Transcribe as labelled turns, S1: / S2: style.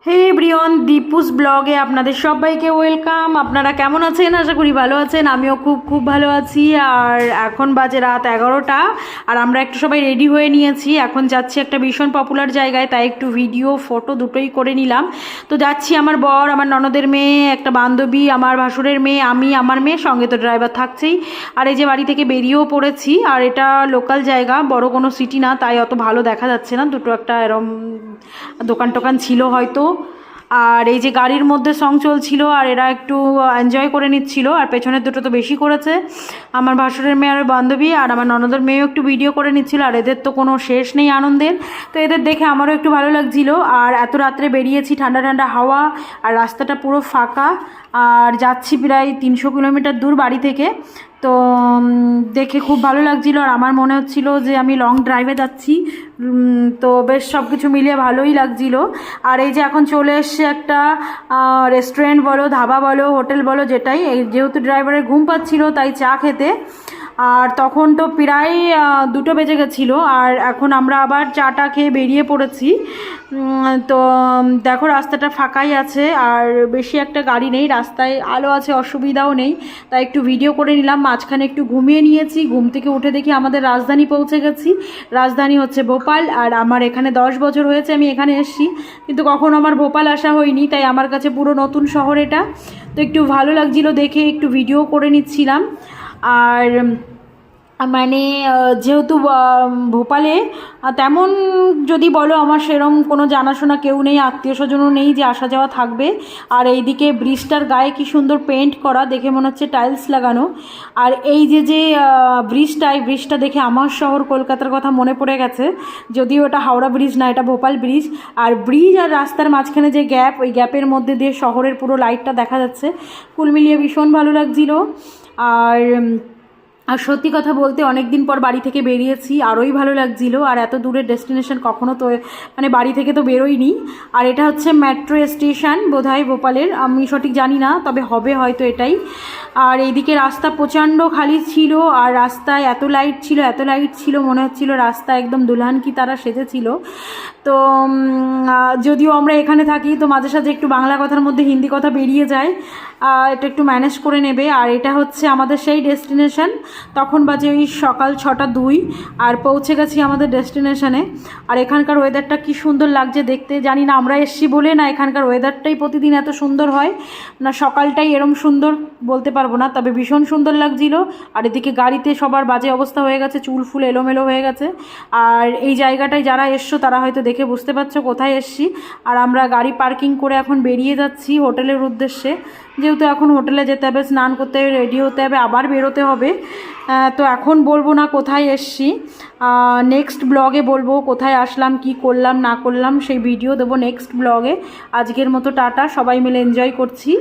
S1: হে everyone, Deepu's ব্লগে আপনাদের সবাইকে ওয়েলকাম। আপনারা কেমন আছেন? আশা করি ভালো আছেন। আমিও খুব খুব ভালো আছি। আর এখন বাজে রাত 11টা, আর আমরা একটু সবাই রেডি হয়ে নিয়েছি। এখন যাচ্ছি একটা ভীষণ পপুলার জায়গায়, তাই একটু ভিডিও ফটো দুটোই করে নিলাম। তো যাচ্ছি আমার বর, আমার ননদের মেয়ে, একটা বান্ধবী, আমার ভাসুরের মেয়ে, আমি, আমার মেয়ে, সঙ্গে তো ড্রাইভার থাকছেই। আর এই যে বাড়ি থেকে বেরিয়েও পড়েছি। আর এটা লোকাল জায়গা, বড় কোনো সিটি না, তাই অত ভালো দেখা যাচ্ছে না। দুটো একটা এরম দোকান টোকান ছিল হয়তো। আর এই যে গাড়ির মধ্যে সং চলছিল, আর এরা একটু এনজয় করে নিচ্ছিল। আর পেছনের দুটো তো বেশি করেছে, আমার ভাসুরের মেয়ে আর বান্ধবী, আর আমার ননদের মেয়েও একটু ভিডিও করে নিচ্ছিল। আর এদের তো কোনো শেষ নেই আনন্দের, তো এদের দেখে আমারও একটু ভালো লাগছিল। আর এত রাত্রে বেরিয়েছি, ঠান্ডা ঠান্ডা হাওয়া, আর রাস্তাটা পুরো ফাঁকা। আর যাচ্ছি প্রায় 300 কিলোমিটার দূর বাড়ি থেকে। তো দেখে খুব ভালো লাগছিলো। আর আমার মনে হচ্ছিল যে আমি লং ড্রাইভে যাচ্ছি। তো বেশ সব কিছু মিলিয়ে ভালোই লাগছিলো। আর এই যে এখন চলে এসছে একটা রেস্টুরেন্ট বলো, ধাবা বলো, হোটেল বলো, যেটাই। এই যেহেতু ড্রাইভারের ঘুম পাচ্ছিল, তাই চা খেতে। আর তখন তো প্রায় 2টো বেজে গেছিলো। আর এখন আমরা আবার চাটা খেয়ে বেরিয়ে পড়েছি। তো দেখো রাস্তাটা ফাঁকাই আছে, আর বেশি একটা গাড়ি নেই রাস্তায়, আলো আছে, অসুবিধাও নেই। তাই একটু ভিডিও করে নিলাম। মাঝখানে একটু ঘুমিয়ে নিয়েছি। ঘুম থেকে উঠে দেখি আমাদের রাজধানী পৌঁছে গেছি। রাজধানী হচ্ছে ভোপাল। আর আমার এখানে 10 বছর হয়েছে আমি এখানে এসেছি, কিন্তু কখনো আমার ভোপাল আসা হয়নি, তাই আমার কাছে পুরো নতুন শহর এটা। তো একটু ভালো লাগছিলো দেখে, একটু ভিডিও করে নিচ্ছিলাম। আর মানে যেহেতু ভোপালে তেমন যদি বলো, আমার সেরম কোনো জানাশোনা কেউ নেই, আত্মীয় স্বজনও নেই যে আসা যাওয়া থাকবে। আর এইদিকে ব্রিজটার গায়ে কি সুন্দর পেন্ট করা, দেখে মনে হচ্ছে টাইলস লাগানো। আর এই যে যে ব্রিজটা দেখে আমার শহর কলকাতার কথা মনে পড়ে গেছে। যদিও এটা হাওড়া ব্রিজ না, এটা ভোপাল ব্রিজ। আর ব্রিজ আর রাস্তার মাঝখানে যে গ্যাপ, ওই গ্যাপের মধ্যে দিয়ে শহরের পুরো লাইটটা দেখা যাচ্ছে। কুল মিলিয়ে ভীষণ ভালো লাগছিল। আর সত্যি কথা বলতে অনেক দিন পর বাড়ি থেকে বেরিয়েছি, আরোই ভালো লাগছিল। আর এত দূরের ডেস্টিনেশন কখনো তো মানে বাড়ি থেকে তো বেরোইনি। আর এটা হচ্ছে মেট্রো স্টেশন বোধহয় ভোপালের, আমি সঠিক জানি না, তবে হবে হয়তো এটাই। আর এইদিকে রাস্তা প্রচণ্ড খালি ছিল, আর রাস্তায় এত লাইট ছিল মনে হচ্ছিল রাস্তা একদম দুলহান কি তারা সেজেছিল। তো যদিও আমরা এখানে থাকি, তো মাঝে সাঝে একটু বাংলা কথার মধ্যে হিন্দি কথা বেরিয়ে যায়, এটা একটু ম্যানেজ করে নেবে। আর এটা হচ্ছে আমাদের সেই ডেস্টিনেশন। তখন বাজে ওই সকাল 6টা 2, আর পৌঁছে গেছি আমাদের ডেস্টিনেশনে। আর এখানকার ওয়েদারটা কি সুন্দর লাগছে দেখতে। জানি না আমরা এসছি বলে না এখানকার ওয়েদারটাই প্রতিদিন এত সুন্দর হয়, না সকালটাই এরম সুন্দর বলতে পারবো না, তবে ভীষণ সুন্দর লাগছিল। আর এদিকে গাড়িতে সবার বাজে অবস্থা হয়ে গেছে, চুল ফুল এলোমেলো হয়ে গেছে। আর এই জায়গাটায় যারা এসছো তারা হয়তো দেখে বুঝতে পারছো কোথায় এসছি। আর আমরা গাড়ি পার্কিং করে এখন বেরিয়ে যাচ্ছি হোটেলের উদ্দেশ্যে। যেহেতু এখন হোটেলে যেতে হবে, স্নান করতে হবে, রেডি হতে হবে, আবার বেরোতে হবে। তো এখন বলবো না কোথায় এসছি, নেক্সট ব্লগে বলবো কোথায় আসলাম, কি করলাম না করলাম, সেই ভিডিও দেবো নেক্সট ব্লগে। আজকের মতো টাটা, সবাই মিলে এনজয় করছি।